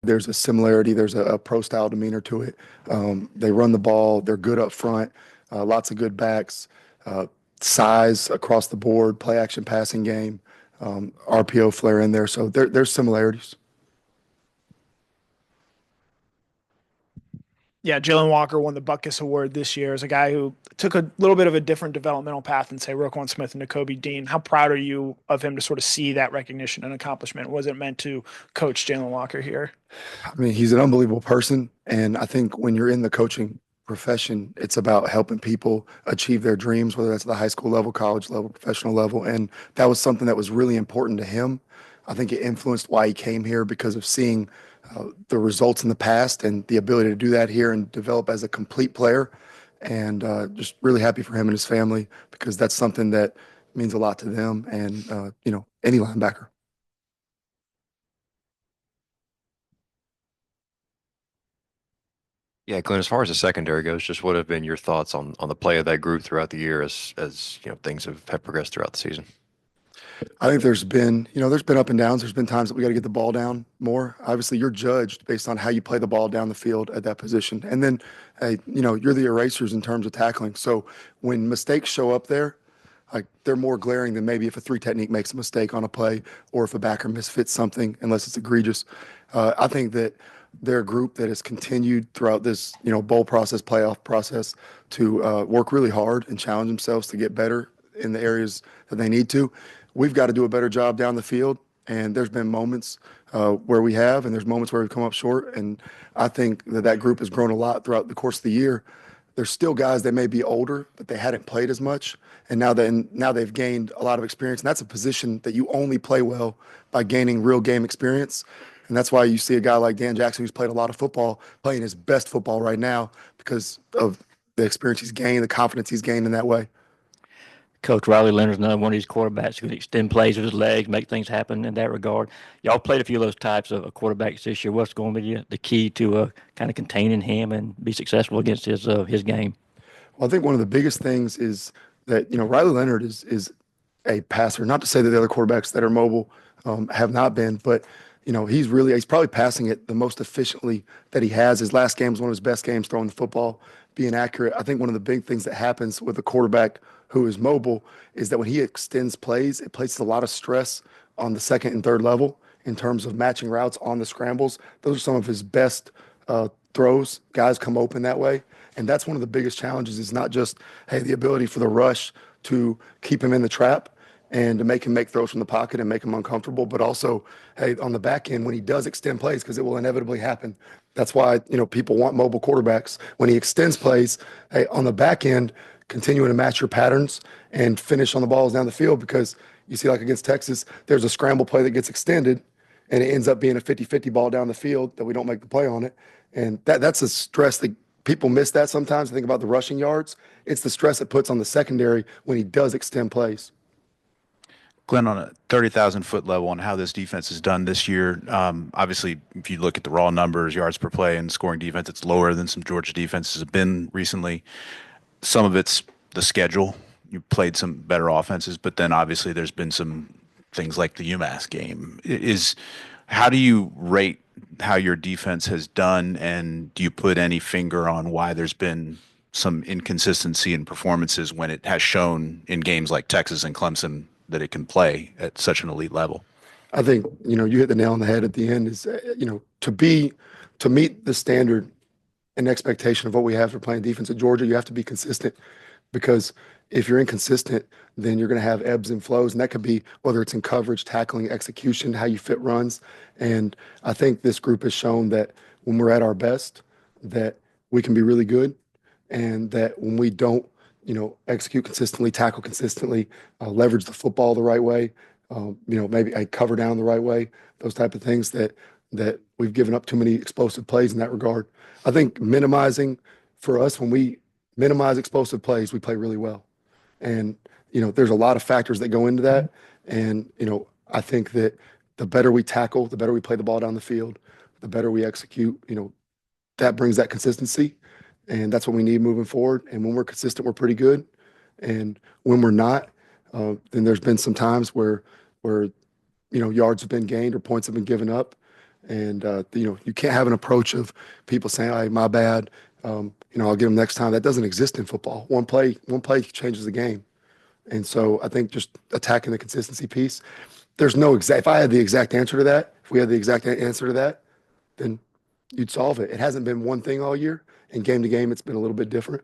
there's a similarity. There's a pro style demeanor to it. They run the ball. They're good up front. Lots of good backs. Uh, Size across the board. Play action passing game. RPO flair in there. So there's similarities. Yeah, Jalon Walker won the Butkus Award this year as a guy who took a little bit of a different developmental path than, say, Roquan Smith and Nakobe Dean. How proud are you of him to sort of see that recognition and accomplishment? Was it meant to coach Jalon Walker here? I mean, he's an unbelievable person. And I think when you're in the coaching profession, it's about helping people achieve their dreams, whether that's the high school level, college level, professional level. And that was something that was really important to him. I think it influenced why he came here because of seeing the results in the past and the ability to do that here and develop as a complete player. And just really happy for him and his family because that's something that means a lot to them and, any linebacker. Yeah, Glenn, as far as the secondary goes, just what have been your thoughts on the play of that group throughout the year as things have progressed throughout the season? I think there's been up and downs. There's been times that we got to get the ball down more. Obviously, you're judged based on how you play the ball down the field at that position. And then, you're the erasers in terms of tackling. So when mistakes show up there, like they're more glaring than maybe if a three technique makes a mistake on a play or if a backer misfits something, unless it's egregious. I think that they're a group that has continued throughout this, bowl process, playoff process to work really hard and challenge themselves to get better in the areas that they need to. We've got to do a better job down the field, and there's been moments where we have, and there's moments where we've come up short. And I think that group has grown a lot throughout the course of the year. There's still guys that may be older, but they hadn't played as much, and now they've gained a lot of experience. And that's a position that you only play well by gaining real game experience. And that's why you see a guy like Dan Jackson, who's played a lot of football, playing his best football right now because of the experience he's gained, the confidence he's gained in that way. Coach Riley Leonard's another one of these quarterbacks who can extend plays with his legs, make things happen in that regard. Y'all played a few of those types of quarterbacks this year. What's going to be the key to kind of containing him and be successful against his game? Well, I think one of the biggest things is that, Riley Leonard is a passer. Not to say that the other quarterbacks that are mobile have not been, but he's probably passing it the most efficiently that he has. His last game was one of his best games throwing the football, being accurate. I think one of the big things that happens with a quarterback who is mobile is that when he extends plays, it places a lot of stress on the second and third level in terms of matching routes on the scrambles. Those are some of his best throws. Guys come open that way. And that's one of the biggest challenges is not just, hey, the ability for the rush to keep him in the trap and to make him make throws from the pocket and make him uncomfortable, but also, hey, on the back end when he does extend plays, because it will inevitably happen. That's why, people want mobile quarterbacks. When he extends plays, hey, on the back end, continuing to match your patterns and finish on the balls down the field because you see like against Texas, there's a scramble play that gets extended and it ends up being a 50-50 ball down the field that we don't make the play on it. And that's a stress that people miss that sometimes. Think about the rushing yards. It's the stress it puts on the secondary when he does extend plays. Glenn, on a 30,000-foot level on how this defense is done this year, obviously, if you look at the raw numbers, yards per play and scoring defense, it's lower than some Georgia defenses have been recently. Some of it's the schedule. You played some better offenses, but then obviously there's been some things like the UMass game. How do you rate how your defense has done, and do you put any finger on why there's been some inconsistency in performances when it has shown in games like Texas and Clemson that it can play at such an elite level? I think, you hit the nail on the head at the end is, to meet the standard and expectation of what we have for playing defense at Georgia, you have to be consistent because if you're inconsistent, then you're going to have ebbs and flows. And that could be whether it's in coverage, tackling, execution, how you fit runs. And I think this group has shown that when we're at our best, that we can be really good. And that when we don't, execute consistently, tackle consistently, leverage the football the right way, maybe I cover down the right way, those type of things that we've given up too many explosive plays in that regard. I think minimizing for us, when we minimize explosive plays, we play really well. And, there's a lot of factors that go into that. And, I think that the better we tackle, the better we play the ball down the field, the better we execute, that brings that consistency. And that's what we need moving forward. And when we're consistent, we're pretty good. And when we're not, then there's been some times where yards have been gained or points have been given up. And, you can't have an approach of people saying, "Hey, my bad. I'll get them next time." That doesn't exist in football. One play changes the game. And so I think just attacking the consistency piece, there's no exact, if I had the exact answer to that, if we had the exact answer to that, then you'd solve it. It hasn't been one thing all year, and game to game, it's been a little bit different.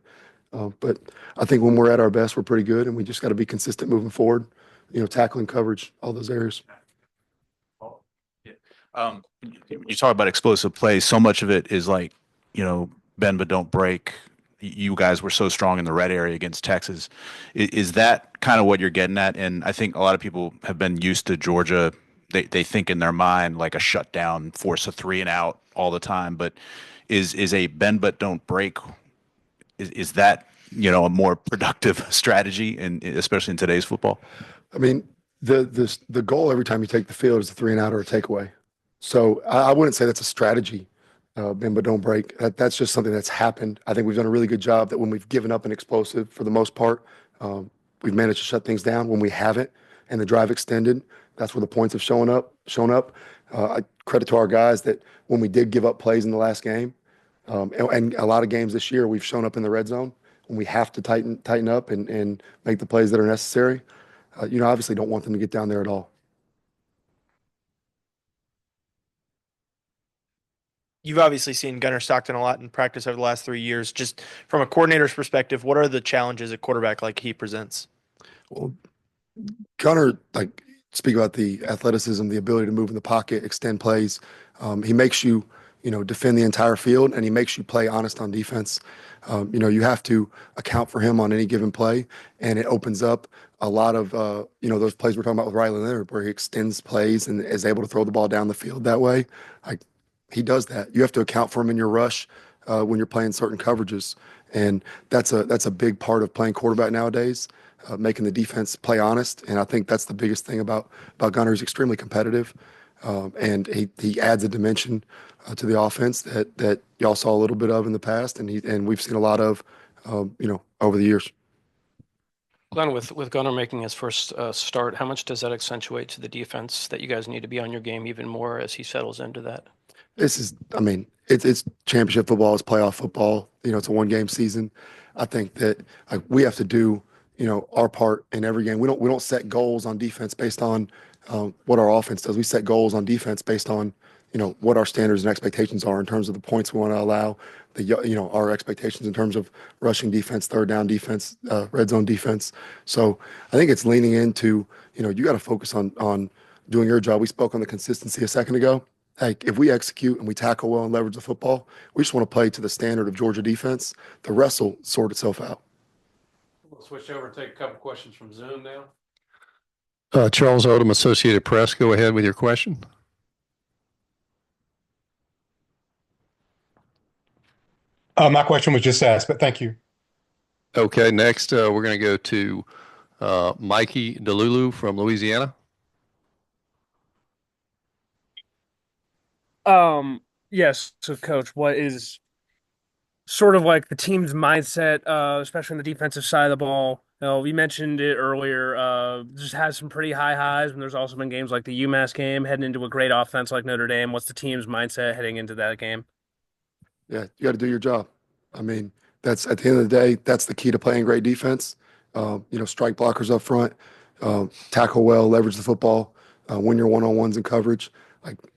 But I think when we're at our best, we're pretty good, and we just got to be consistent moving forward, tackling coverage, all those areas. You talk about explosive plays. So much of it is like, bend but don't break. You guys were so strong in the red area against Texas. Is that kind of what you're getting at? And I think a lot of people have been used to Georgia. They think in their mind like a shutdown, force a 3 and out all the time. But is a bend but don't break? Is that a more productive strategy, and especially in today's football? I mean, the goal every time you take the field is a 3 and out or a takeaway. So I wouldn't say that's a strategy, bend but don't break. That's just something that's happened. I think we've done a really good job that when we've given up an explosive, for the most part, we've managed to shut things down. When we haven't, and the drive extended, that's where the points have shown up. I credit to our guys that when we did give up plays in the last game, and a lot of games this year, we've shown up in the red zone when we have to tighten up and make the plays that are necessary. Obviously don't want them to get down there at all. You've obviously seen Gunnar Stockton a lot in practice over the last 3 years. Just from a coordinator's perspective, what are the challenges a quarterback like he presents? Well, Gunnar, speak about the athleticism, the ability to move in the pocket, extend plays. He makes you, defend the entire field, and he makes you play honest on defense. You have to account for him on any given play, and it opens up a lot of, those plays we're talking about with Riley Leonard, where he extends plays and is able to throw the ball down the field that way. He does that. You have to account for him in your rush when you're playing certain coverages, and that's a big part of playing quarterback nowadays, making the defense play honest. And I think that's the biggest thing about Gunnar. He's extremely competitive, and he adds a dimension to the offense that y'all saw a little bit of in the past, and we've seen a lot of, over the years. Glenn, with Gunnar making his first start, how much does that accentuate to the defense that you guys need to be on your game even more as he settles into that? It's championship football, it's playoff football. It's a 1-game season. I think that we have to do, our part in every game. We don't set goals on defense based on what our offense does. We set goals on defense based on, what our standards and expectations are in terms of the points we want to allow, our expectations in terms of rushing defense, third down defense, red zone defense. So I think it's leaning into, you got to focus on doing your job. We spoke on the consistency a second ago. If we execute and we tackle well and leverage the football, we just want to play to the standard of Georgia defense. The rest will sort itself out. We'll switch over and take a couple questions from Zoom now. Charles Odom, Associated Press. Go ahead with your question. My question was just asked, but thank you. Okay, next we're going to go to Mikey DeLulu from Louisiana. Yes. So, Coach, what is sort of like the team's mindset, especially on the defensive side of the ball? We mentioned it earlier. Just has some pretty high highs, and there's also been games like the UMass game, heading into a great offense like Notre Dame. What's the team's mindset heading into that game? Yeah, you got to do your job. I mean, that's at the end of the day, that's the key to playing great defense. Strike blockers up front, tackle well, leverage the football, win your one-on-ones and coverage.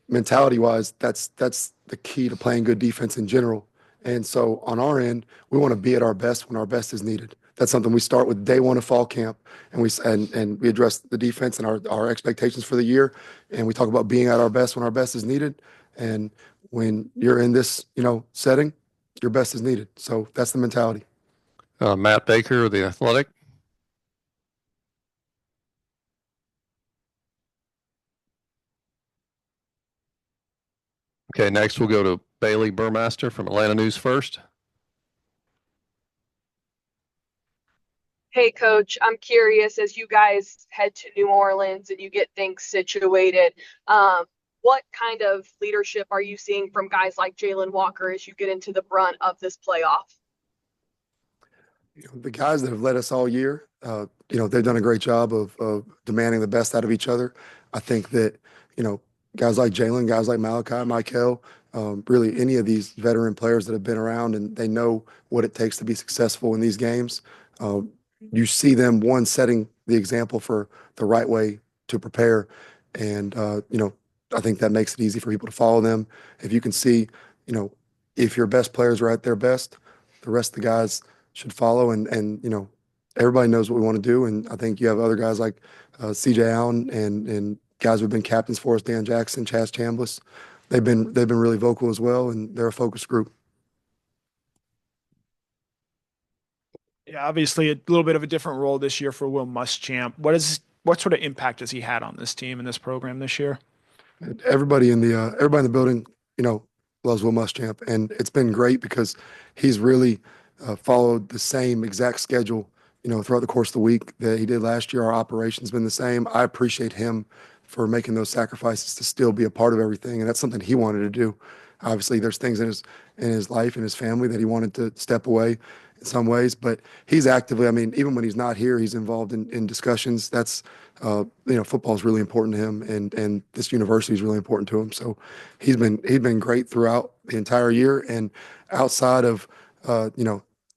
Mentality-wise, that's the key to playing good defense in general. And so on our end, we want to be at our best when our best is needed. That's something we start with day one of fall camp, and we address the defense and our expectations for the year, and we talk about being at our best when our best is needed. And when you're in this, setting, your best is needed. So that's the mentality. Matt Baker, The Athletic. Okay, next we'll go to Bailey Burmaster from Atlanta News First. Hey, Coach, I'm curious, as you guys head to New Orleans and you get things situated, what kind of leadership are you seeing from guys like Jalon Walker as you get into the brunt of this playoff? The guys that have led us all year, they've done a great job of demanding the best out of each other. I think that, guys like Jalon, guys like Malaki, Mykel, really any of these veteran players that have been around and they know what it takes to be successful in these games. You see them, one, setting the example for the right way to prepare. And, I think that makes it easy for people to follow them. If you can see, if your best players are at their best, the rest of the guys should follow. And everybody knows what we want to do. And I think you have other guys like CJ Allen and guys who've been captains for us, Dan Jackson, Chaz Chambliss. They've been really vocal as well, and they're a focus group. Yeah, obviously a little bit of a different role this year for Will Muschamp. What sort of impact has he had on this team and this program this year? Everybody in the building, loves Will Muschamp, and it's been great because he's really followed the same exact schedule, throughout the course of the week that he did last year. Our operation's been the same. I appreciate him for making those sacrifices to still be a part of everything, and that's something he wanted to do. Obviously, there's things in his life and his family that he wanted to step away in some ways, but he's actively. I mean, even when he's not here, he's involved in discussions. That's football is really important to him, and this university is really important to him. So he's been great throughout the entire year, and outside of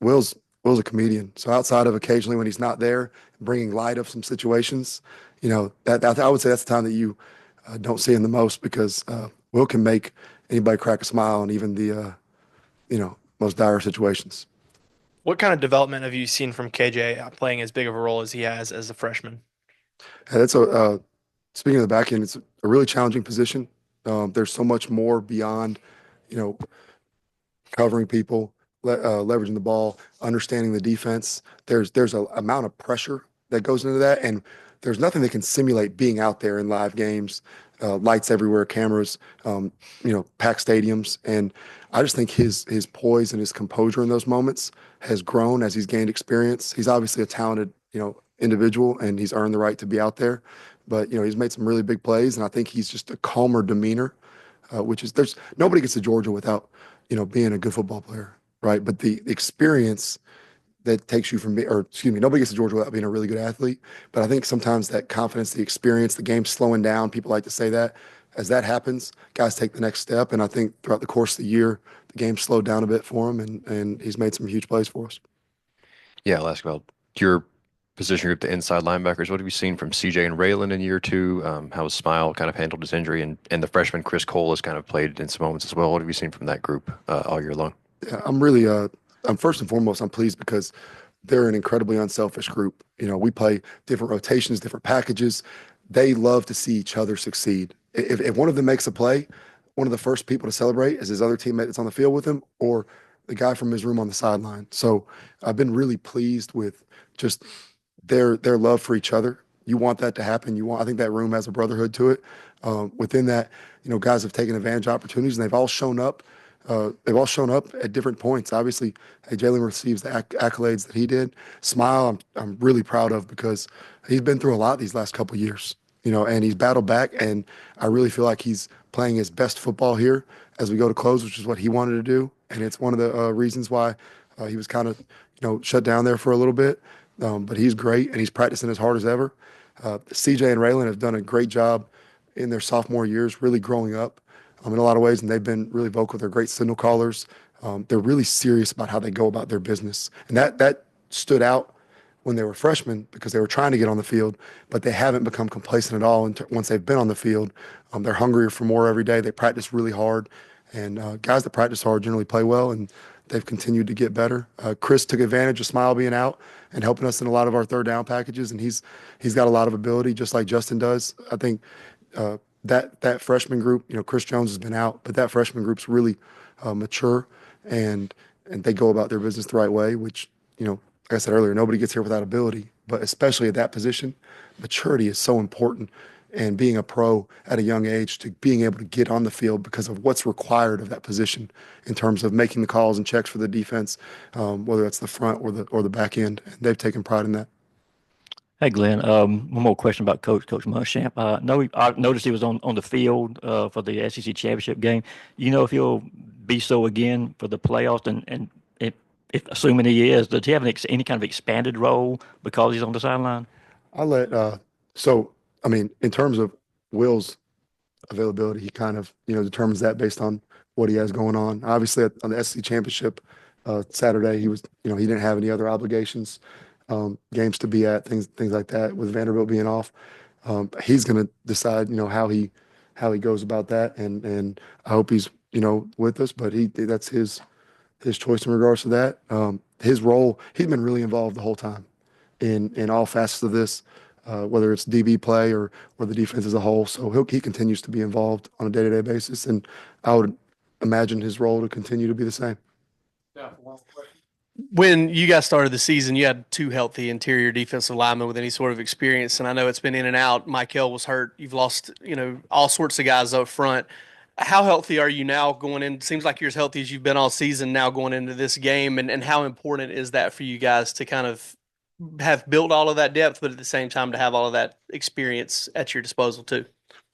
Will's a comedian. So outside of occasionally when he's not there, bringing light of some situations, that I would say that's the time that you don't see him the most because Will can make anybody crack a smile in even the most dire situations. What kind of development have you seen from KJ playing as big of a role as he has as a freshman? And speaking of the back end, it's a really challenging position. There's so much more beyond, covering people, leveraging the ball, understanding the defense. There's an amount of pressure that goes into that, and there's nothing that can simulate being out there in live games, lights everywhere, cameras, packed stadiums. And I just think his poise and his composure in those moments has grown as he's gained experience. He's obviously a talented, individual, and he's earned the right to be out there. But, he's made some really big plays, and I think he's just a calmer demeanor, which is there's nobody gets to Georgia without, being a good football player, right? But the experience that takes you from nobody gets to Georgia without being a really good athlete. But I think sometimes that confidence, the experience, the game slowing down, people like to say that. As that happens, guys take the next step. And I think throughout the course of the year, the game slowed down a bit for him, and he's made some huge plays for us. Yeah, I'll ask about your position group, the inside linebackers. What have you seen from CJ and Raylan in year two? How has Smile kind of handled his injury? And the freshman Chris Cole has kind of played in some moments as well. What have you seen from that group all year long? Yeah, I'm first and foremost, I'm pleased because they're an incredibly unselfish group. We play different rotations, different packages. They love to see each other succeed. If one of them makes a play, one of the first people to celebrate is his other teammate that's on the field with him or the guy from his room on the sideline. So I've been really pleased with just their love for each other. You want that to happen. I think that room has a brotherhood to it. Within that, guys have taken advantage of opportunities, and they've all shown up. They've all shown up at different points. Obviously, Jalon receives the accolades that he did. Smile, I'm really proud of because he's been through a lot these last couple of years, and he's battled back. And I really feel like he's playing his best football here as we go to close, which is what he wanted to do. And it's one of the reasons why he was kind of, shut down there for a little bit. But he's great, and he's practicing as hard as ever. CJ and Raylan have done a great job in their sophomore years, really growing up in a lot of ways, and they've been really vocal. They're great signal callers. They're really serious about how they go about their business, and that stood out when they were freshmen because they were trying to get on the field, but they haven't become complacent at all. And once they've been on the field, they're hungrier for more every day. They practice really hard, and guys that practice hard generally play well, and they've continued to get better. Chris took advantage of Smile being out and helping us in a lot of our third down packages, and he's got a lot of ability, just like Justin does. I think that freshman group, Chris Jones has been out, but that freshman group's really mature, and they go about their business the right way, which, like I said earlier, nobody gets here without ability, but especially at that position, maturity is so important. And being a pro at a young age to being able to get on the field because of what's required of that position in terms of making the calls and checks for the defense, whether it's the front or the back end. And they've taken pride in that. Hey, Glenn, one more question about Coach Muschamp. I noticed he was on the field for the SEC championship game. If he'll be so again for the playoffs, and if assuming he is, does he have any kind of expanded role because he's on the sideline? I'll let in terms of Will's availability. He kind of, determines that based on what he has going on. Obviously, on the SEC championship Saturday, he was, he didn't have any other obligations, games to be at, things like that. With Vanderbilt being off, he's going to decide, how he goes about that, and I hope he's, with us. But that's his choice in regards to that. His role, he's been really involved the whole time in all facets of this, whether it's DB play or the defense as a whole. So he continues to be involved on a day-to-day basis, and I would imagine his role to continue to be the same. Yeah, one question. When you guys started the season, you had two healthy interior defensive linemen with any sort of experience, and I know it's been in and out. Mykel was hurt. You've lost, all sorts of guys up front. How healthy are you now going in? Seems like you're as healthy as you've been all season now going into this game, and how important is that for you guys to kind of have built all of that depth, but at the same time to have all of that experience at your disposal too?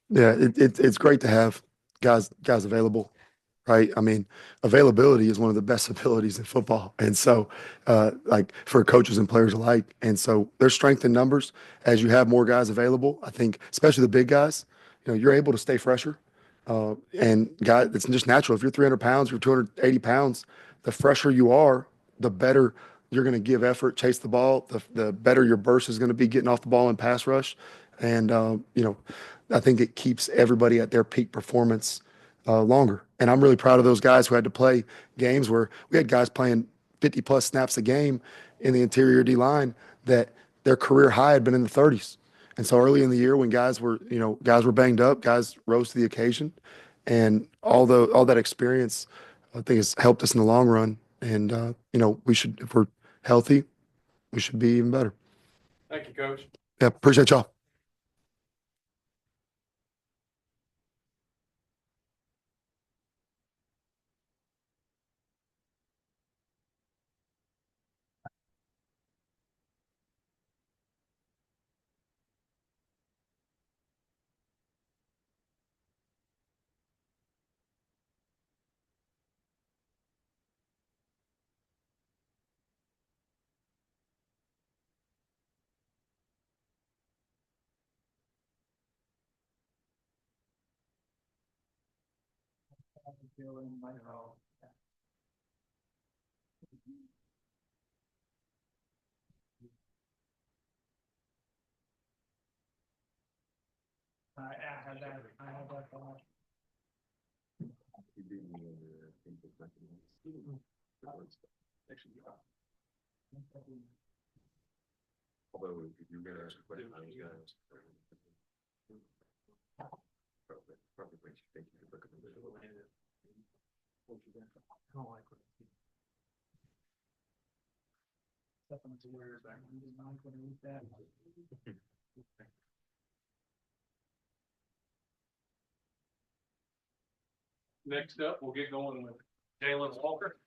Yeah, it's great to have guys available, right? I mean, availability is one of the best abilities in football, and so like for coaches and players alike. And so there's strength in numbers as you have more guys available. I think, especially the big guys, you're able to stay fresher. And guys, it's just natural. If you're 300 pounds, you're 280 pounds, the fresher you are, the better you're going to give effort, chase the ball, the better your burst is going to be getting off the ball in pass rush. And, I think it keeps everybody at their peak performance longer. And I'm really proud of those guys who had to play games where we had guys playing 50-plus snaps a game in the interior D-line that their career high had been in the 30s. And so early in the year when guys were banged up, guys rose to the occasion. And all that experience, I think, has helped us in the long run. And, if we're healthy, we should be even better. Thank you, Coach. Yeah, appreciate y'all. Next up, we'll get going with Jalon Walker.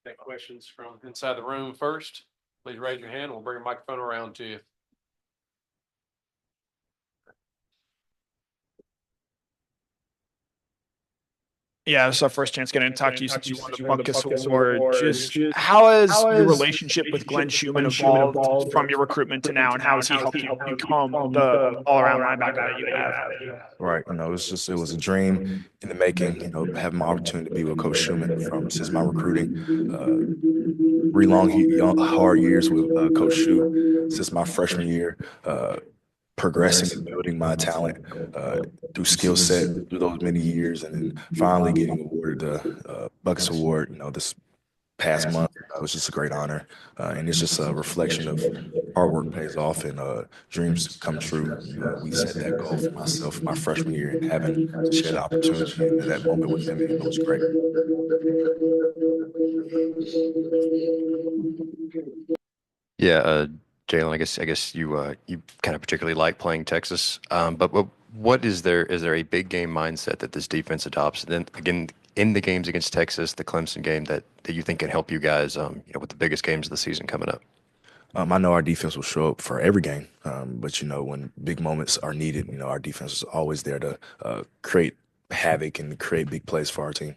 Take questions from inside the room first. Please raise your hand. We'll bring a microphone around to you. Yeah, this is our first chance getting to talk to you since you won the Buckus Award. Just how has your relationship with Glenn Schumann evolved from your recruitment to now, and how has he helped you become the all-around linebacker that you have? Right, it was a dream in the making. Having my opportunity to be with Coach Schumann since my recruiting, 3 hard years with Coach Schu since my freshman year. Progressing and building my talent through skill set through those many years, and then finally getting awarded the Buckus Award, this past month. It was just a great honor, and it's just a reflection of hard work pays off and dreams come true. We set that goal for myself my freshman year, and having shared the opportunity in that moment with him, it was great. Yeah, Jalon, I guess you kind of particularly like playing Texas, but what is there a big game mindset that this defense adopts? And then again, in the games against Texas, the Clemson game, that you think can help you guys, with the biggest games of the season coming up? I know our defense will show up for every game, but when big moments are needed, our defense is always there to create havoc and create big plays for our team.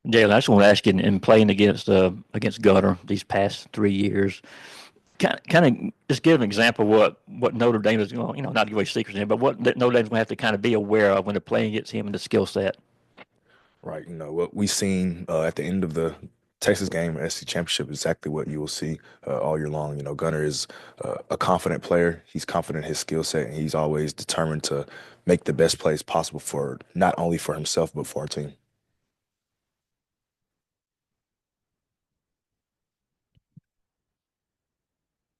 Jalon, I just want to ask you, in playing against Gunner these past 3 years, kind of just give an example of what Notre Dame is going, not to give away secrets, but what Notre Dame's going to have to kind of be aware of when they're playing against him and the skill set. Right. What we've seen at the end of the Texas game, SC Championship, is exactly what you will see all year long. Gunner is a confident player. He's confident in his skill set, and he's always determined to make the best plays possible for not only for himself, but for our team.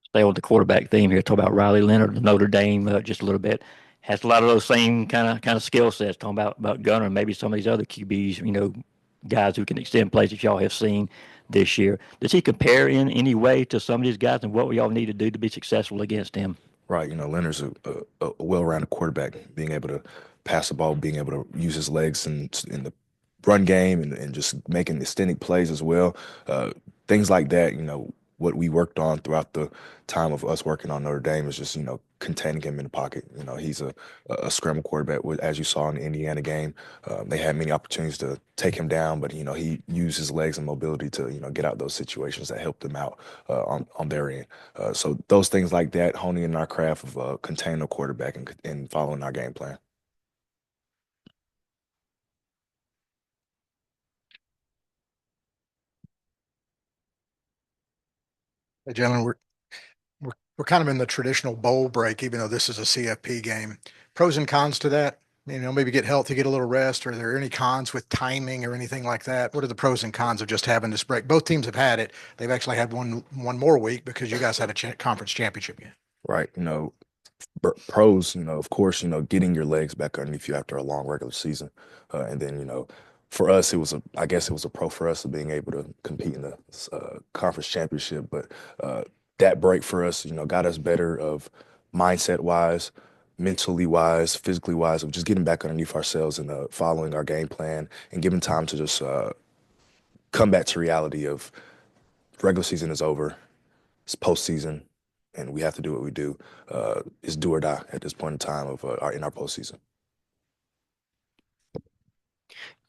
Stay with the quarterback theme here. Talk about Riley Leonard, Notre Dame, just a little bit. Has a lot of those same kind of skill sets. Talking about Gunner, and maybe some of these other QBs, guys who can extend plays that y'all have seen this year. Does he compare in any way to some of these guys, and what we all need to do to be successful against him? Right. Leonard's a well-rounded quarterback, being able to pass the ball, being able to use his legs in the run game, and just making extended plays as well. Things like that. What we worked on throughout the time of us working on Notre Dame is just, containing him in the pocket. He's a scramble quarterback, as you saw in the Indiana game. They had many opportunities to take him down, but, he used his legs and mobility to, get out those situations that helped them out on their end. So those things like that, honing in our craft of containing a quarterback and following our game plan. Hey, gentlemen, we're kind of in the traditional bowl break, even though this is a CFP game. Pros and cons to that? Maybe get healthy, get a little rest. Are there any cons with timing or anything like that? What are the pros and cons of just having this break? Both teams have had it. They've actually had one more week because you guys had a conference championship game. Right. Pros, of course, getting your legs back underneath you after a long regular season. And then, for us, I guess it was a pro for us of being able to compete in the conference championship. But that break for us, got us better of mindset wise, mentally wise, physically wise, of just getting back underneath ourselves and following our game plan and giving time to just come back to reality of regular season is over, it's postseason, and we have to do what we do. It's do or die at this point in time in our postseason.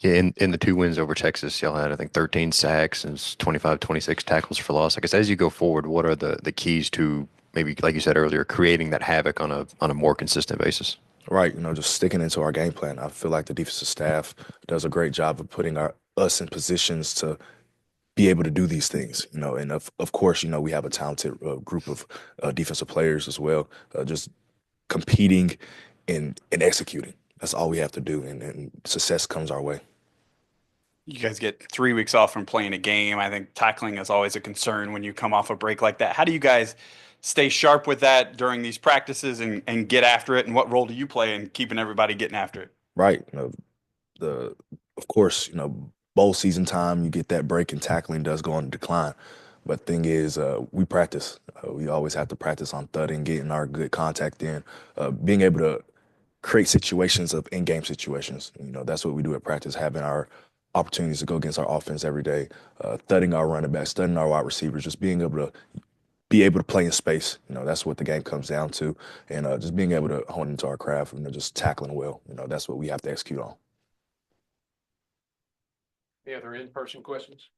Yeah, in the 2 wins over Texas, y'all had, I think, 13 sacks and 25-26 tackles for loss. I guess as you go forward, what are the keys to maybe, like you said earlier, creating that havoc on a more consistent basis? Right, just sticking into our game plan. I feel like the defensive staff does a great job of putting us in positions to be able to do these things, and of course, we have a talented group of defensive players as well, just competing and executing. That's all we have to do, and success comes our way. You guys get 3 weeks off from playing a game. I think tackling is always a concern when you come off a break like that. How do you guys stay sharp with that during these practices and get after it? And what role do you play in keeping everybody getting after it? Right. Of course, bowl season time, you get that break and tackling does go on decline. But thing is, we practice. We always have to practice on thudding, getting our good contact in, being able to create situations of in-game situations. That's what we do at practice, having our opportunities to go against our offense every day, thudding our running backs, thudding our wide receivers, just being able to play in space. That's what the game comes down to, and just being able to hone into our craft, just tackling well. That's what we have to execute on. Any other in-person questions?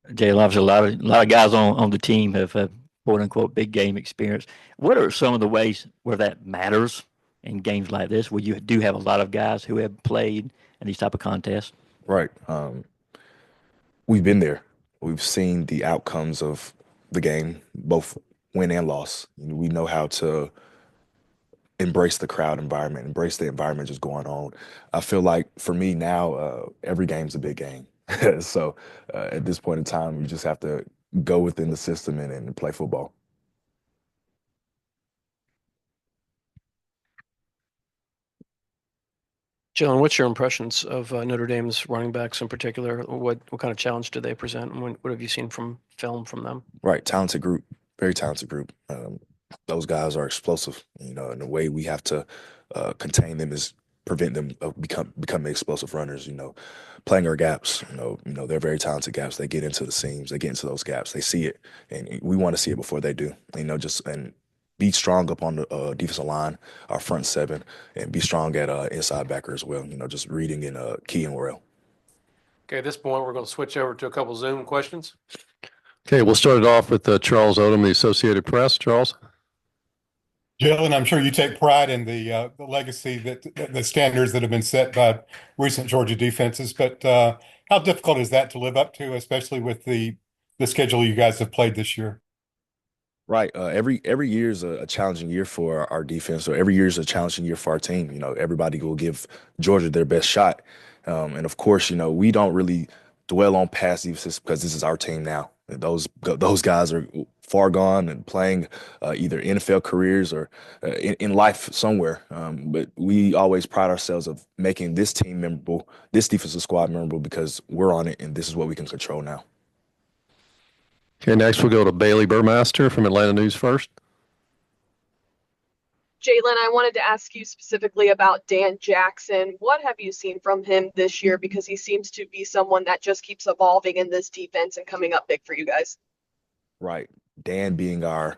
Jalon, obviously a lot of guys on the team have quote unquote big game experience. What are some of the ways where that matters in games like this, where you do have a lot of guys who have played in these type of contests? Right. We've been there. We've seen the outcomes of the game, both win and loss. We know how to embrace the crowd environment, embrace the environment just going on. I feel like for me now, every game's a big game. So at this point in time, you just have to go within the system and play football. Jalon, what's your impressions of Notre Dame's running backs in particular? What kind of challenge do they present, and what have you seen from film from them? Right, talented group, very talented group. Those guys are explosive, and the way we have to contain them is prevent them of becoming explosive runners. Playing our gaps. They're very talented gaps. They get into the seams, they get into those gaps, they see it, and we want to see it before they do. And be strong up on the defensive line, our front seven, and be strong at inside backer as well. Just reading and keying well. Okay, at this point, we're going to switch over to a couple Zoom questions. Okay, we'll start it off with Charles Odom, the Associated Press. Charles? Jalen, I'm sure you take pride in the legacy the standards that have been set by recent Georgia defenses, but how difficult is that to live up to, especially with the schedule you guys have played this year? Right. Every year is a challenging year for our defense, or every year is a challenging year for our team. Everybody will give Georgia their best shot. And of course, we don't really dwell on past defenses because this is our team now. Those guys are far gone and playing either NFL careers or in life somewhere. But we always pride ourselves of making this team memorable, this defensive squad memorable, because we're on it and this is what we can control now. Okay, next we'll go to Bailey Burmaster from Atlanta News First. Jalon, I wanted to ask you specifically about Dan Jackson. What have you seen from him this year? Because he seems to be someone that just keeps evolving in this defense and coming up big for you guys. Right. Dan being our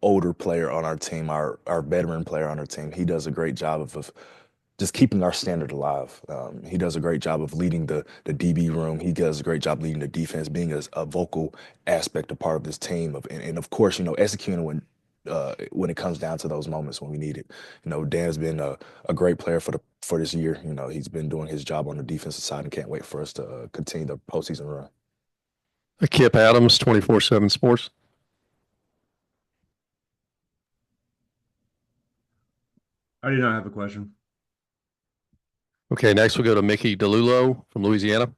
older player on our team, our veteran player on our team, he does a great job of just keeping our standard alive. He does a great job of leading the DB room. He does a great job leading the defense, being a vocal aspect, a part of this team, and of course, executing when it comes down to those moments when we need it. Dan's been a great player for this year. He's been doing his job on the defensive side, and can't wait for us to continue the postseason run. Kip Adams, 24/7 Sports. I do not have a question. Okay, next we'll go to Mickey DeLulo from Louisiana.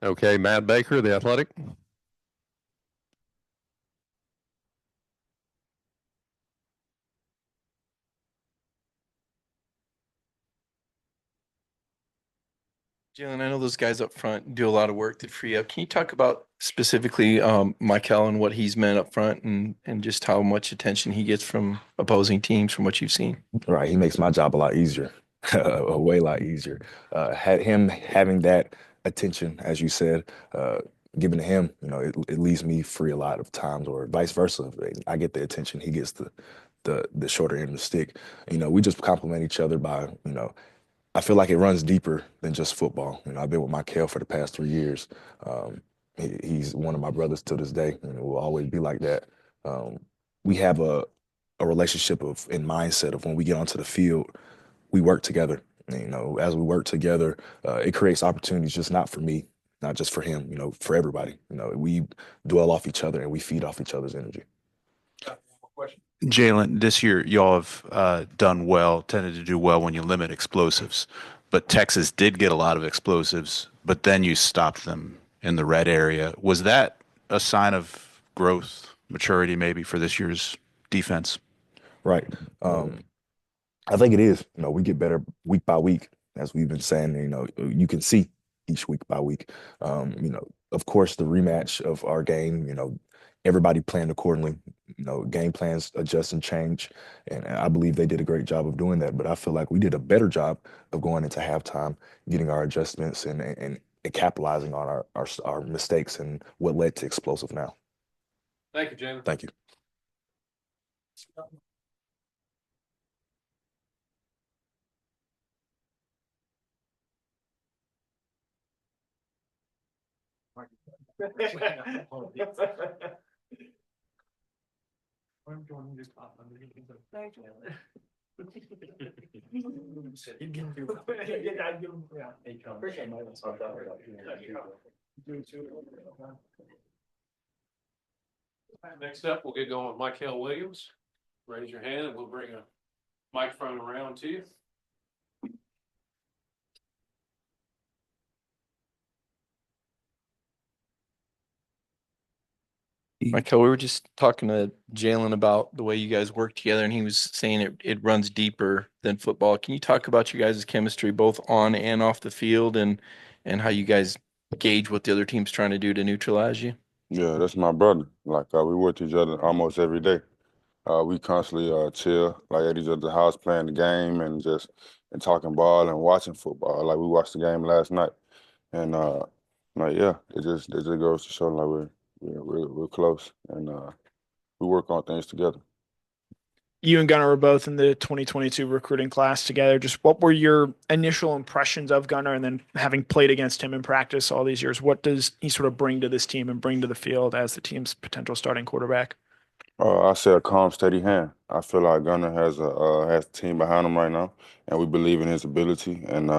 Okay, Matt Baker, The Athletic. Jalon, I know those guys up front do a lot of work to free up. Can you talk about specifically Mykel and what he's meant up front and just how much attention he gets from opposing teams from what you've seen? Right. He makes my job a lot easier, a way lot easier. Had him having that attention, as you said, given to him, it leaves me free a lot of times, or vice versa. I get the attention, he gets the shorter end of the stick. We just complement each other by, I feel like it runs deeper than just football. I've been with Mykel for the past 3 years. He's one of my brothers to this day, and it will always be like that. We have a relationship and mindset of when we get onto the field, we work together. As we work together, it creates opportunities, just not for me, not just for him, for everybody. We dwell off each other and we feed off each other's energy. Jalon, this year y'all have tended to do well when you limit explosives, but Texas did get a lot of explosives, but then you stopped them in the red area. Was that a sign of growth, maturity maybe for this year's defense? Right. I think it is. We get better week by week, as we've been saying. You can see each week by week. Of course, the rematch of our game, everybody planned accordingly. Game plans adjust and change, and I believe they did a great job of doing that. But I feel like we did a better job of going into halftime, getting our adjustments and capitalizing on our mistakes and what led to explosive now. Thank you, James. Thank you. Next up, we'll get going with Mykel Williams. Raise your hand and we'll bring a microphone around to you. Mykel, we were just talking to Jalon about the way you guys work together, and he was saying it runs deeper than football. Can you talk about your guys' chemistry both on and off the field, and how you guys gauge what the other team's trying to do to neutralize you? Yeah, that's my brother. Like we work with each other almost every day. We constantly chill like at each other's house playing the game and talking ball and watching football. Like we watched the game last night, and yeah, it just goes to show like we're close and we work on things together. you and Gunnar were both in the 2022 recruiting class together. Just what were your initial impressions of Gunnar, and then having played against him in practice all these years, what does he sort of bring to this team and bring to the field as the team's potential starting quarterback? I say a calm, steady hand. I feel like Gunner has a team behind him right now, and we believe in his ability and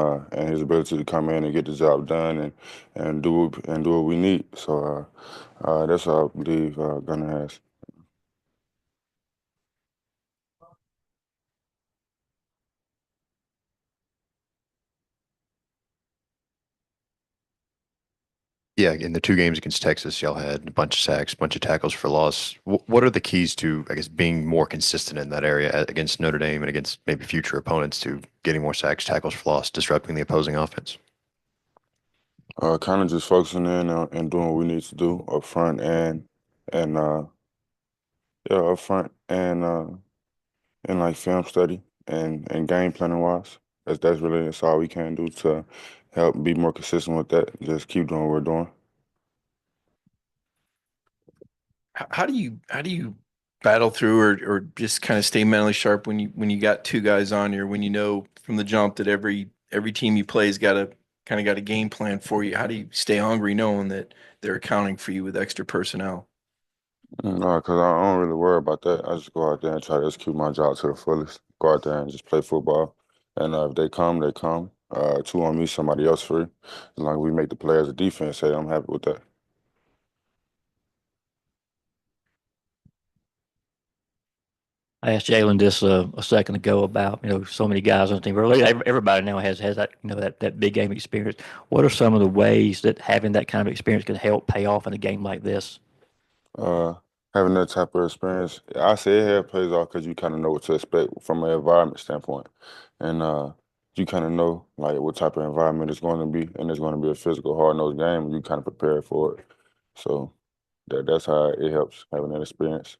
his ability to come in and get the job done and do what we need. So that's what I believe Gunner has. Yeah, in the 2 games against Texas, y'all had a bunch of sacks, a bunch of tackles for loss. What are the keys to, I guess, being more consistent in that area against Notre Dame and against maybe future opponents to getting more sacks, tackles for loss, disrupting the opposing offense? Kind of just focusing in and doing what we need to do up front and yeah, up front and like film study and game planning wise. That's all we can do to help be more consistent with that. Just keep doing what we're doing. How do you battle through or just kind of stay mentally sharp when you got 2 guys on you, or when you know from the jump that every team you play's got a game plan for you? How do you stay hungry knowing that they're accounting for you with extra personnel? No, because I don't really worry about that. I just go out there and try to execute my job to the fullest. Go out there and just play football. And if they come, they come. Two on me, somebody else free. As long as we make the play as a defense, hey, I'm happy with that. I asked Jalon this a second ago about, so many guys on the team. Really, everybody now has that, that big game experience. What are some of the ways that having that kind of experience can help pay off in a game like this? Uh, Having that type of experience, I say it pays off because you kind of know what to expect from an environment standpoint, and you kind of know like what type of environment it's going to be, and it's going to be a physical, hard-nosed game, and you kind of prepare for it. So that's how it helps having that experience.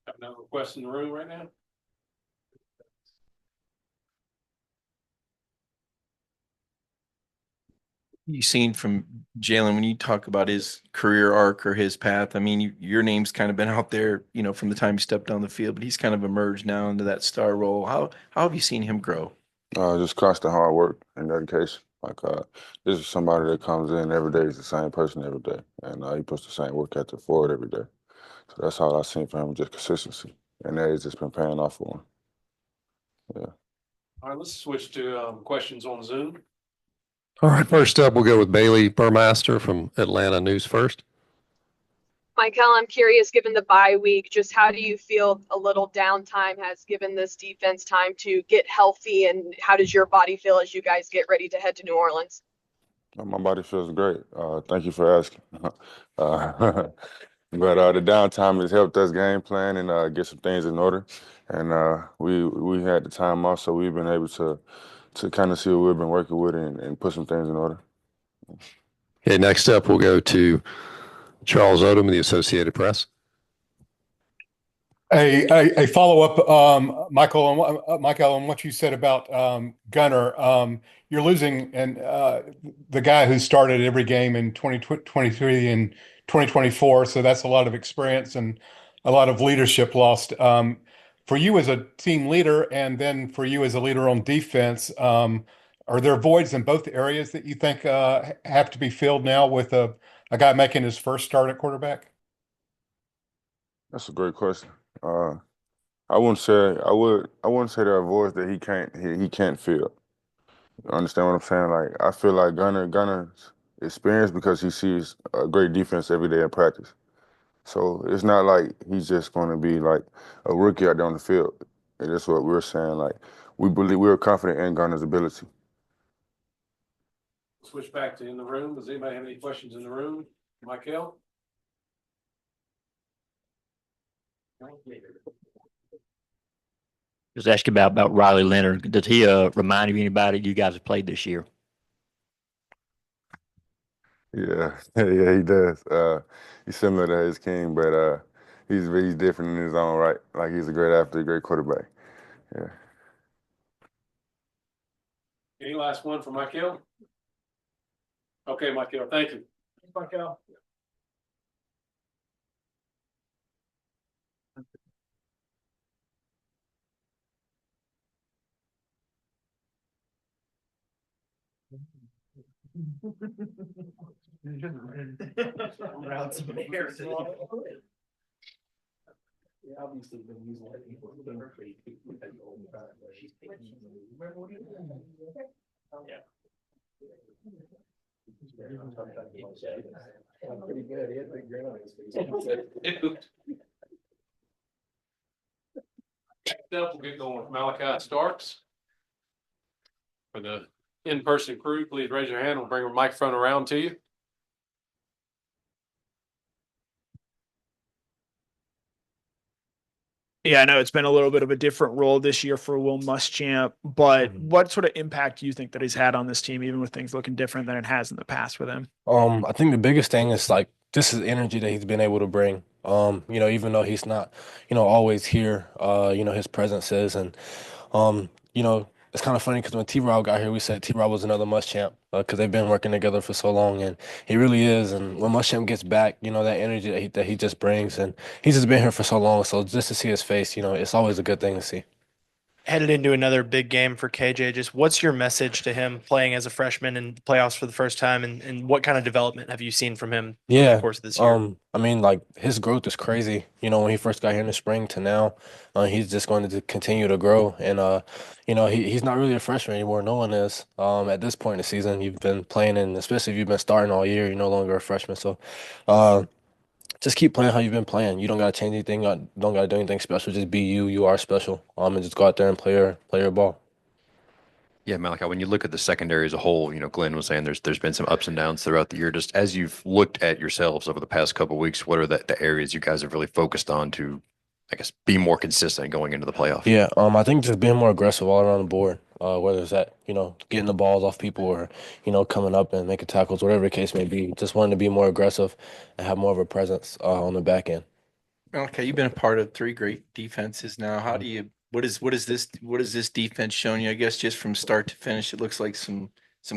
Got no requests in the room right now? You seen from Jalon when you talk about his career arc or his path? I mean, your name's kind of been out there, from the time you stepped on the field, but he's kind of emerged now into that star role. How have you seen him grow? Just constant hard work and dedication. Like this is somebody that comes in every day. Is the same person every day, and he puts the same work ethic forward every day. So that's all I've seen from him, just consistency, and that has just been paying off for him. Yeah. All right, let's switch to questions on Zoom. All right, first up, we'll go with Bailey Burmaster from Atlanta News First. Mykel, I'm curious, given the bye week, just how do you feel a little downtime has given this defense time to get healthy, and how does your body feel as you guys get ready to head to New Orleans? My body feels great. Thank you for asking. But the downtime has helped us game plan and get some things in order. And we had the time off, so we've been able to kind of see what we've been working with and put some things in order. Okay, next up, we'll go to Charles Odom of the Associated Press. A follow-up, Mykel, on what you said about Gunnar. You're losing the guy who started every game in 2023 and 2024, so that's a lot of experience and a lot of leadership lost. For you as a team leader, and then for you as a leader on defense, are there voids in both areas that you think have to be filled now with a guy making his first start at quarterback? That's a great question. I wouldn't say there are voids that he can't fill. You understand what I'm saying? Like I feel like Gunner's experience because he sees a great defense every day in practice. So it's not like he's just going to be like a rookie out there on the field. And that's what we're saying. Like we're confident in Gunner's ability. Switch back to in the room. Does anybody have any questions in the room? Mykel? Just ask you about Riley Leonard. Does he remind you of anybody you guys have played this year? Yeah, yeah, he does. He's similar to his king, but he's different in his own right. Like he's a great athlete, great quarterback. Yeah. Any last one for Mykel? Okay, Mykel, thank you. Mykel. We'll get going with Malaki Starks. For the in-person crew, please raise your hand. We'll bring a microphone around to you. Yeah, I know it's been a little bit of a different role this year for Will Muschamp, but what sort of impact do you think that he's had on this team, even with things looking different than it has in the past with him? I think the biggest thing is like just his energy that he's been able to bring. Even though he's not, always here, his presence is, and it's kind of funny because when T-Rob got here, we said T-Rob was another Muschamp because they've been working together for so long, and he really is. And when Muschamp gets back, that energy that he just brings, and he's just been here for so long, so just to see his face, it's always a good thing to see. Headed into another big game for KJ, just what's your message to him playing as a freshman in playoffs for the first time, and what kind of development have you seen from him over the course of this year? Like his growth is crazy. When he first got here in the spring to now, he's just going to continue to grow. And he's not really a freshman anymore. No one is. At this point in the season, you've been playing, and especially if you've been starting all year, you're no longer a freshman. So, just keep playing how you've been playing. You don't gotta change anything. Don't gotta do anything special. Just be you. You are special. And just go out there and play your ball. Yeah, Malaki, when you look at the secondary as a whole, Glenn was saying there's been some ups and downs throughout the year. Just as you've looked at yourselves over the past couple of weeks, what are the areas you guys have really focused on to, I guess, be more consistent going into the playoff? Yeah, I think just being more aggressive all around the board. Whether it's that, getting the balls off people or, coming up and making tackles, whatever the case may be. Just wanting to be more aggressive and have more of a presence on the back end. Okay, you've been a part of 3 great defenses now. How do you what is this defense showing you? I guess just from start to finish, it looks like some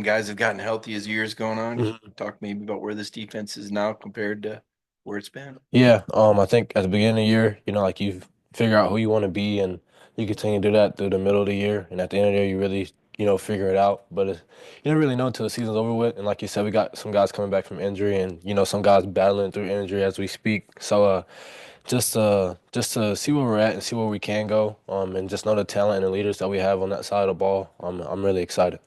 guys have gotten healthy as years going on. Can you talk maybe about where this defense is now compared to where it's been? Yeah, I think at the beginning of the year, like you figure out who you want to be, and you continue to do that through the middle of the year, and at the end of the year, you really, figure it out. But you don't really know until the season's over with. And like you said, we got some guys coming back from injury, and some guys battling through injury as we speak. So just to see where we're at and see where we can go, and just know the talent and the leaders that we have on that side of the ball. I'm really excited.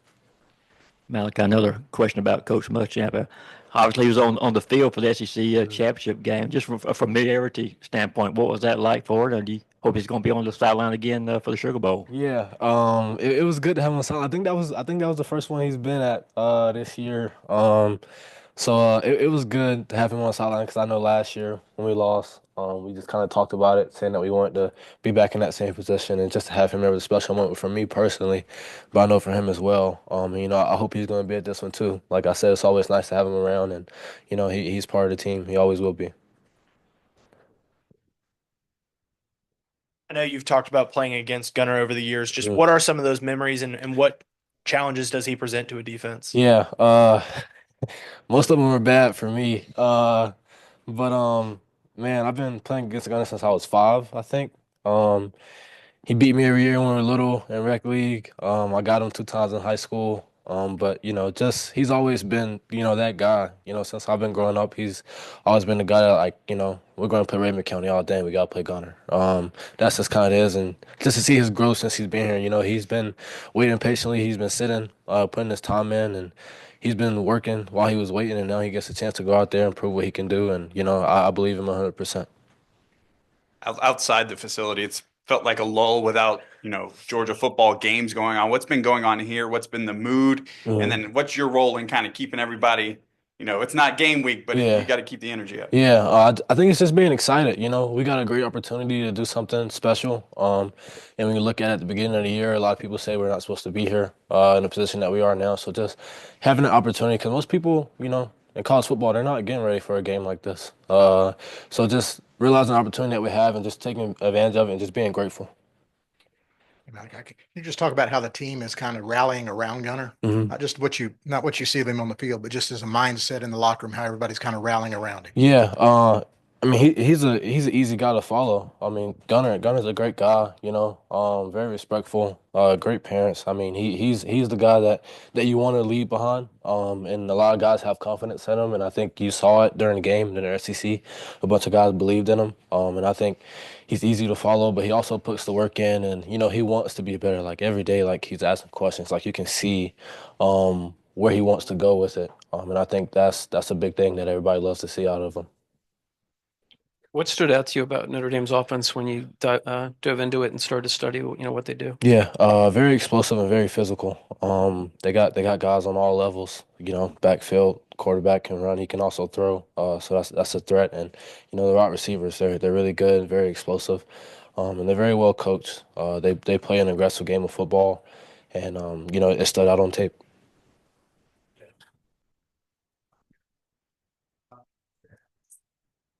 Malaki, another question about Coach Muschamp. Obviously, he was on the field for the SEC championship game. Just from a familiarity standpoint, what was that like for it? Or do you hope he's going to be on the sideline again for the Sugar Bowl? Yeah, it was good to have him on the sideline. I think that was the first one he's been at this year. So it was good to have him on the sideline because I know last year when we lost, we just kind of talked about it, saying that we wanted to be back in that same position, and just to have him there was a special moment for me personally, but I know for him as well. I hope he's going to be at this one too. Like I said, it's always nice to have him around, and he's part of the team. He always will be. I know you've talked about playing against Gunnar over the years. Just what are some of those memories, and what challenges does he present to a defense? Yeah, most of them were bad for me. But man, I've been playing against Gunnar since I was 5, I think. He beat me every year when we were little in rec league. I got him 2 times in high school. But just he's always been, that guy. Since I've been growing up, he's always been the guy that, like, we're going to play Raymond County all day. We got to play Gunnar. That's just kind of is. And just to see his growth since he's been here, he's been waiting patiently. He's been sitting, putting his time in, and he's been working while he was waiting. And now he gets a chance to go out there and prove what he can do. And, I believe him 100%. Outside the facility, it's felt like a lull without, Georgia football games going on. What's been going on here? What's been the mood? And then what's your role in kind of keeping everybody, it's not game week, but you got to keep the energy up. Yeah, I think it's just being excited. We got a great opportunity to do something special. And when you look at the beginning of the year, a lot of people say we're not supposed to be here in the position that we are now. So just having an opportunity, because most people, in college football, they're not getting ready for a game like this. So just realizing the opportunity that we have and just taking advantage of it and just being grateful. Can you just talk about how the team is kind of rallying around Gunnar? Not just what you see them on the field, but just as a mindset in the locker room, how everybody's kind of rallying around him. Yeah, I mean, he's an easy guy to follow. I mean, Gunner's a great guy, very respectful, great parents. I mean, he's the guy that you want to lead behind. And a lot of guys have confidence in him, and I think you saw it during the game in the SEC. A bunch of guys believed in him. And I think he's easy to follow, but he also puts the work in, and he wants to be better. Like every day, like he's asking questions. Like you can see, where he wants to go with it. And I think that's a big thing that everybody loves to see out of him. What stood out to you about Notre Dame's offense when you dove into it and started to study, what they do? Yeah, very explosive and very physical. They got guys on all levels. Backfield, quarterback can run, he can also throw. So that's a threat. And the wide receivers, they're really good, very explosive, and they're very well coached. They play an aggressive game of football, and it stood out on tape.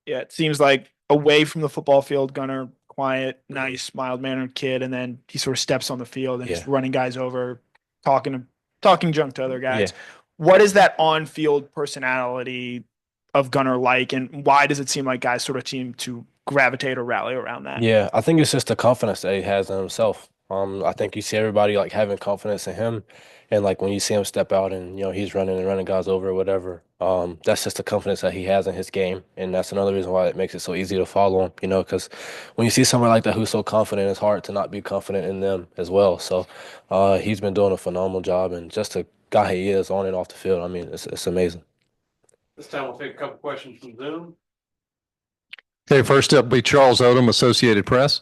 Yeah, it seems like away from the football field, Gunner, quiet, nice, mild-mannered kid, and then he sort of steps on the field and he's running guys over, talking junk to other guys. Yeah. What is that on-field personality of Gunner like, and why does it seem like guys sort of seem to gravitate or rally around that? Yeah, I think it's just the confidence that he has in himself. I think you see everybody like having confidence in him, and like when you see him step out and he's running guys over or whatever. That's just the confidence that he has in his game, and that's another reason why it makes it so easy to follow him. Because when you see someone like that who's so confident, it's hard to not be confident in them as well. So, he's been doing a phenomenal job, and just the guy he is on and off the field. I mean, it's amazing. This time we'll take a couple questions from Zoom. Okay, first up will be Charles Odom, Associated Press.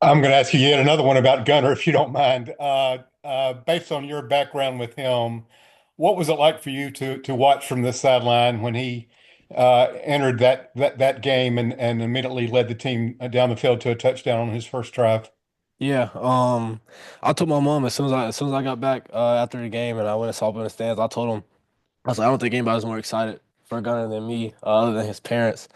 I'm going to ask you yet another one about Gunner, if you don't mind. Based on your background with him, what was it like for you to watch from the sideline when he entered that game and immediately led the team down the field to a touchdown on his first drive? Yeah, I told my mom as soon as I got back after the game and I went and saw him in the stands. I told him, I was like, I don't think anybody's more excited for Gunner than me, other than his parents.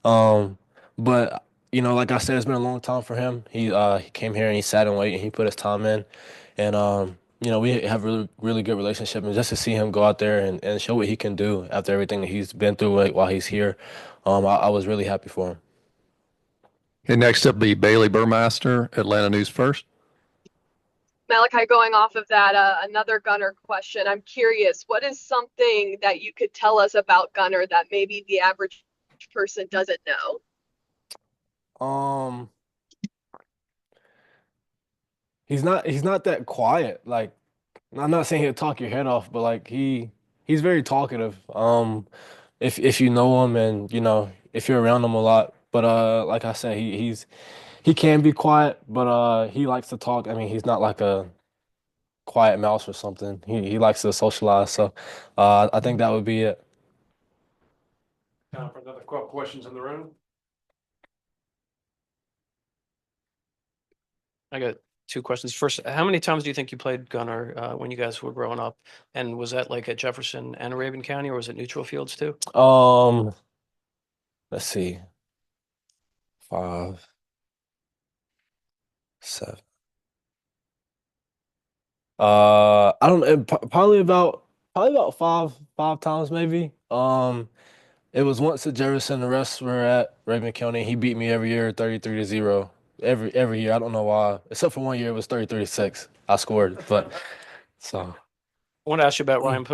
But like I said, it's been a long time for him. He came here and he sat and waited and he put his time in, and we have a really really good relationship. And just to see him go out there and show what he can do after everything that he's been through while he's here, I was really happy for him. Okay, next up will be Bailey Burmaster, Atlanta News First. Malaki, going off of that, another Gunner question. I'm curious, what is something that you could tell us about Gunner that maybe the average person doesn't know? He's not that quiet. Like, I'm not saying he'll talk your head off, but like he's very talkative. If you know him and if you're around him a lot. But like I said, he can be quiet, but he likes to talk. I mean, he's not like a quiet mouse or something. He likes to socialize. So I think that would be it. Time for another couple questions in the room. I got two questions. First, how many times do you think you played Gunner when you guys were growing up? And was that like at Jefferson and Arabian County, or was it neutral fields too? Let's see. 5, 7. I don't know, probably about five times maybe. It was once at Jefferson, the rest were at Raven County. He beat me every year, 33-0. Every year. I don't know why. Except for one year, it was 33-6. I scored, but so. I want to ask you about Ryan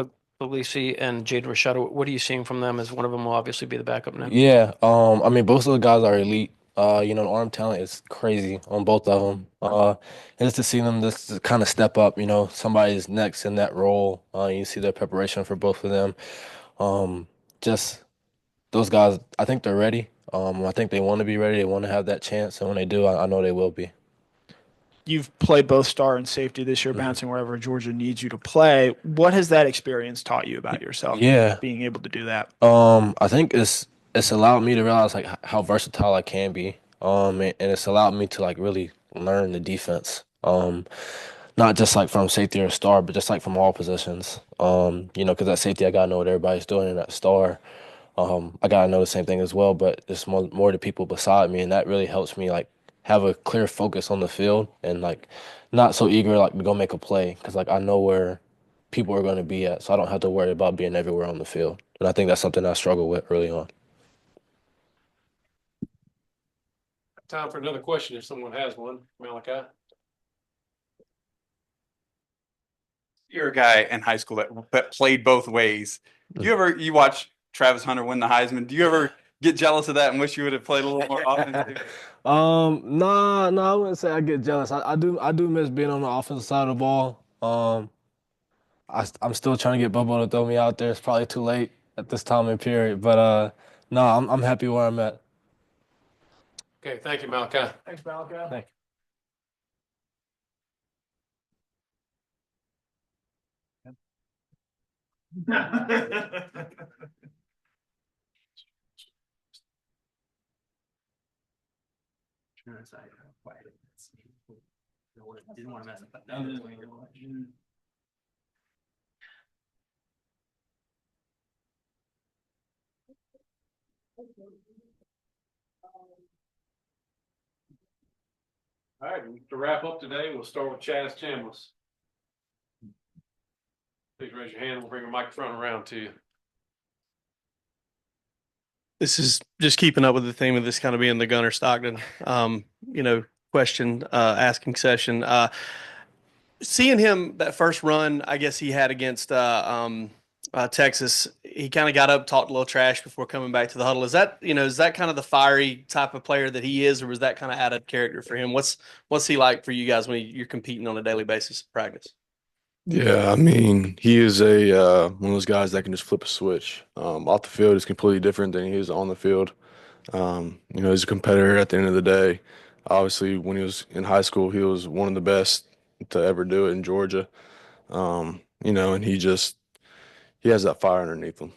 Puglisi and Jaden Rashad. What are you seeing from them? As one of them will obviously be the backup now. Yeah, I mean, both of the guys are elite. The arm talent is crazy on both of them. And just to see them just kind of step up, somebody's next in that role. You see their preparation for both of them. Just those guys, I think they're ready. I think they want to be ready. They want to have that chance, and when they do, I know they will be. You've played both star and safety this year, bouncing wherever Georgia needs you to play. What has that experience taught you about yourself? Yeah, being able to do that. I think it's allowed me to realize like how versatile I can be. And it's allowed me to like really learn the defense. Not just like from safety or star, but just like from all positions. Because at safety I gotta know what everybody's doing, and at star, I gotta know the same thing as well. But there's more to people beside me, and that really helps me like have a clear focus on the field and like not so eager like to go make a play, because like I know where people are going to be at, so I don't have to worry about being everywhere on the field. And I think that's something I struggle with early on. Time for another question if someone has one. Malaki. You're a guy in high school that played both ways. Do you watch Travis Hunter win the Heisman? Do you ever get jealous of that and wish you would have played a little more offensive? Nah, I wouldn't say I get jealous. I do miss being on the offensive side of the ball. I'm still trying to get Bobo to throw me out there. It's probably too late at this time and period, but no, I'm happy where I'm at. Okay, thank you, Malaki. Thanks, Malaki. Thank you. Didn't want to mess up that. All right, to wrap up today, we'll start with Chaz Chambliss. Please raise your hand. We'll bring a microphone around to you. This is just keeping up with the theme of this kind of being the Gunner Stockton, question asking session. Seeing him that first run, I guess he had against Texas, he kind of got up, talked a little trash before coming back to the huddle. Is that kind of the fiery type of player that he is, or was that kind of added character for him? What's he like for you guys when you're competing on a daily basis in practice? Yeah, I mean, he is one of those guys that can just flip a switch. Off the field is completely different than he is on the field. He's a competitor at the end of the day. Obviously, when he was in high school, he was one of the best to ever do it in Georgia. And he has that fire underneath him.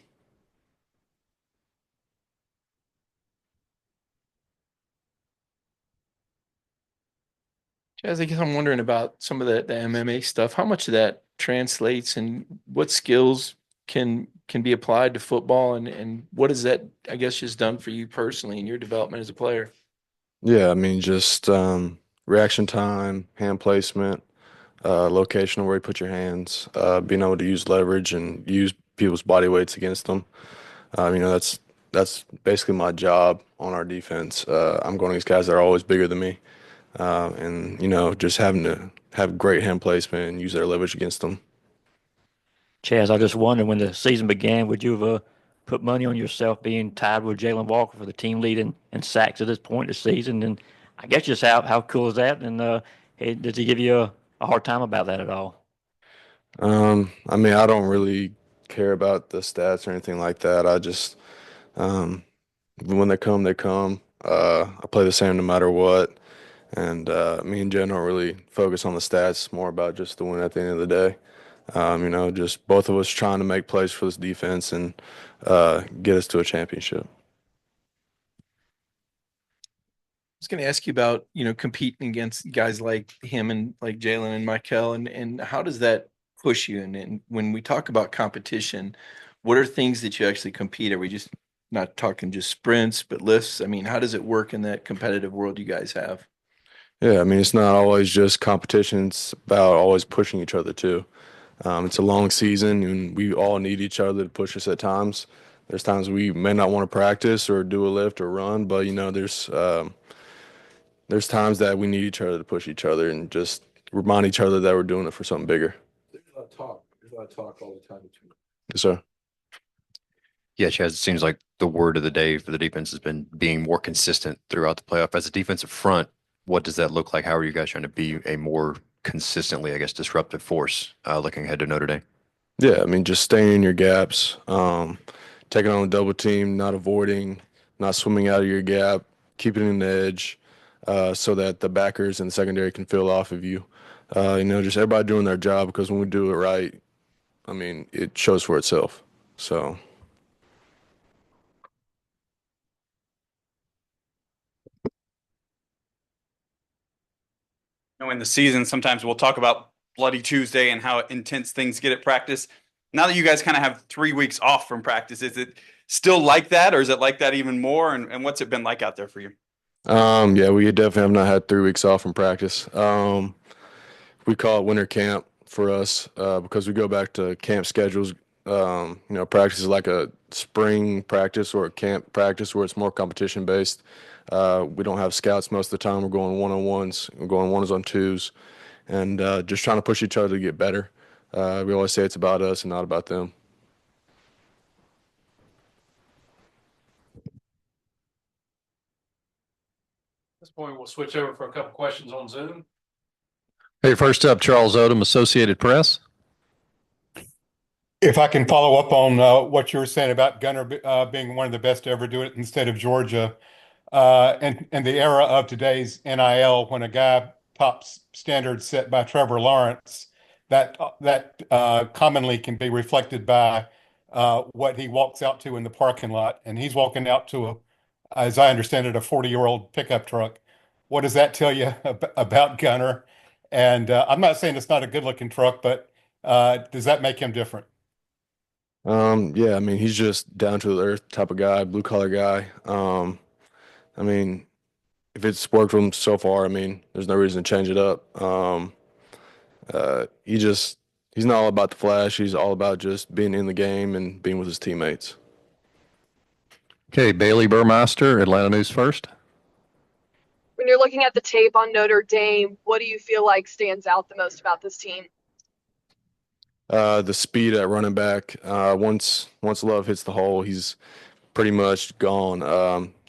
Chaz, I guess I'm wondering about some of the MMA stuff. How much of that translates, and what skills can be applied to football, and what has that, I guess, just done for you personally in your development as a player? Yeah, I mean, just reaction time, hand placement, location where you put your hands, being able to use leverage and use people's body weights against them. That's basically my job on our defense. I'm going against guys that are always bigger than me. And just having to have great hand placement and use their leverage against them. Chaz, I just wondered, when the season began, would you have put money on yourself being tied with Jalon Walker for the team lead in sacks at this point of the season? And I guess just how cool is that? And does he give you a hard time about that at all? I mean, I don't really care about the stats or anything like that. I just when they come, they come. I play the same no matter what. And me and Jen don't really focus on the stats, more about just the win at the end of the day. Just both of us trying to make plays for this defense and get us to a championship. I was going to ask you about, competing against guys like him and like Jalon and Mykel, and how does that push you? And when we talk about competition, what are things that you actually compete? Are we just not talking just sprints, but lifts? I mean, how does it work in that competitive world you guys have? Yeah, I mean, it's not always just competition. It's about always pushing each other, too. It's a long season, and we all need each other to push us at times. There's times we may not want to practice or do a lift or run, but, there's times that we need each other to push each other and just remind each other that we're doing it for something bigger. There's a lot of talk all the time between. Yes, sir. Yeah, Chaz, it seems like the word of the day for the defense has been being more consistent throughout the playoff. As a defensive front, what does that look like? How are you guys trying to be a more consistently, I guess, disruptive force looking ahead to Notre Dame? Yeah, I mean, just staying in your gaps, taking on a double team, not avoiding, not swimming out of your gap, keeping it in the edge so that the backers and the secondary can fill off of you. Just everybody doing their job, because when we do it right, I mean, it shows for itself. So. In the season, sometimes we'll talk about Bloody Tuesday and how intense things get at practice. Now that you guys kind of have 3 weeks off from practice, is it still like that, or is it like that even more? And what's it been like out there for you? Yeah, we definitely have not had 3 weeks off from practice. We call it winter camp for us because we go back to camp schedules. Practice is like a spring practice or a camp practice where it's more competition based. We don't have scouts most of the time. We're going one-on-ones, we're going ones on twos, and just trying to push each other to get better. We always say it's about us and not about them. At this point, we'll switch over for a couple questions on Zoom. Hey, first up, Charles Odom, Associated Press. If I can follow up on what you were saying about Gunner being one of the best to ever do it instead of Georgia, and the era of today's NIL, when a guy tops standards set by Trevor Lawrence, that commonly can be reflected by what he walks out to in the parking lot, and he's walking out to as I understand it, a 40-year-old pickup truck. What does that tell you about Gunner? And I'm not saying it's not a good-looking truck, but does that make him different? Yeah, I mean, he's just down to the earth type of guy, blue collar guy. I mean, if it's worked for him so far, I mean, there's no reason to change it up. He's not all about the flash. He's all about just being in the game and being with his teammates. Okay, Bailey Burmaster, Atlanta News First. When you're looking at the tape on Notre Dame, what do you feel like stands out the most about this team? The speed at running back. Once Love hits the hole, he's pretty much gone.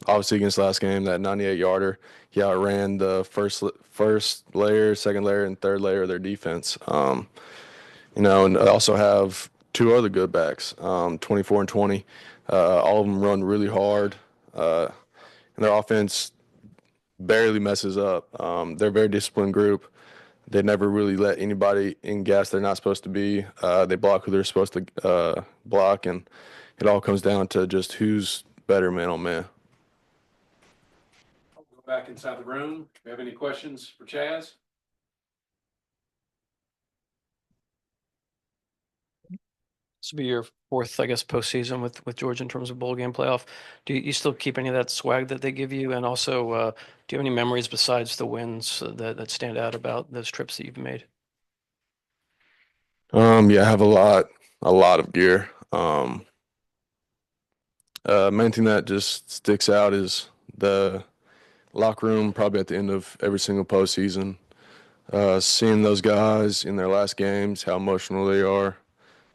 Obviously, against last game, that 98-yarder, he outran the first layer, second layer, and third layer of their defense. And I also have two other good backs, 24 and 20. All of them run really hard, and their offense barely messes up. They're a very disciplined group. They never really let anybody in gas they're not supposed to be. They block who they're supposed to block, and it all comes down to just who's better man on man. I'll go back inside the room. Do you have any questions for Chaz? This will be your fourth, I guess, postseason with Georgia in terms of bowl game playoff. Do you still keep any of that swag that they give you? And also, do you have any memories besides the wins that stand out about those trips that you've made? Yeah, I have a lot of gear. Main thing that just sticks out is the locker room, probably at the end of every single postseason. Seeing those guys in their last games, how emotional they are,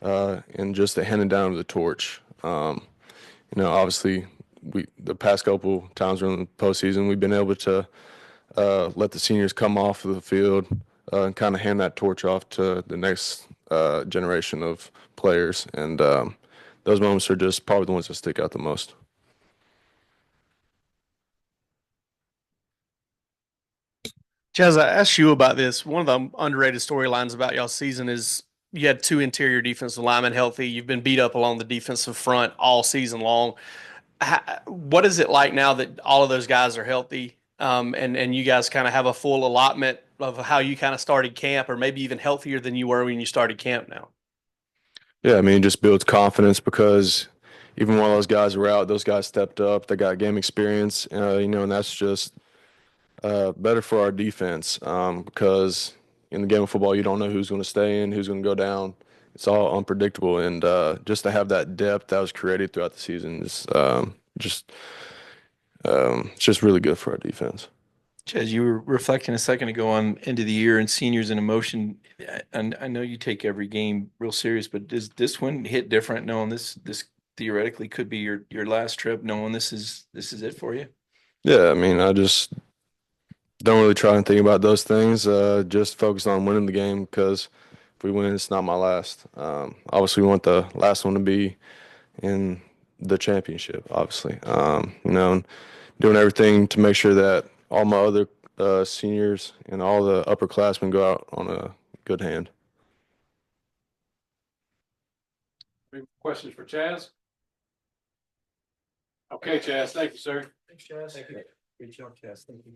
and just the handing down of the torch. Obviously, the past couple times during the postseason, we've been able to let the seniors come off of the field and kind of hand that torch off to the next generation of players. And those moments are just probably the ones that stick out the most. Chaz, I asked you about this. One of the underrated storylines about y'all's season is you had two interior defensive linemen healthy. You've been beat up along the defensive front all season long. What is it like now that all of those guys are healthy, and you guys kind of have a full allotment of how you kind of started camp, or maybe even healthier than you were when you started camp now? Yeah, I mean, it just builds confidence because even while those guys were out, those guys stepped up. They got game experience, and that's just better for our defense because in the game of football, you don't know who's going to stay in, who's going to go down. It's all unpredictable, and just to have that depth that was created throughout the season is it's just really good for our defense. Chaz, you were reflecting a second ago on end of the year and seniors and emotion. And I know you take every game real serious, but does this one hit different knowing this theoretically could be your last trip, knowing this is it for you? Yeah, I mean, I just don't really try and think about those things. Just focus on winning the game because if we win, it's not my last. Obviously, we want the last one to be in the championship, obviously. And doing everything to make sure that all my other seniors and all the upperclassmen go out on a good hand. Any questions for Chaz? Okay, Chaz. Thank you, sir. Thanks, Chaz. Thank you. Great job, Chaz. Thank you.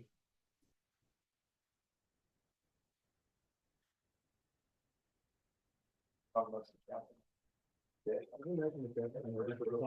Talk about some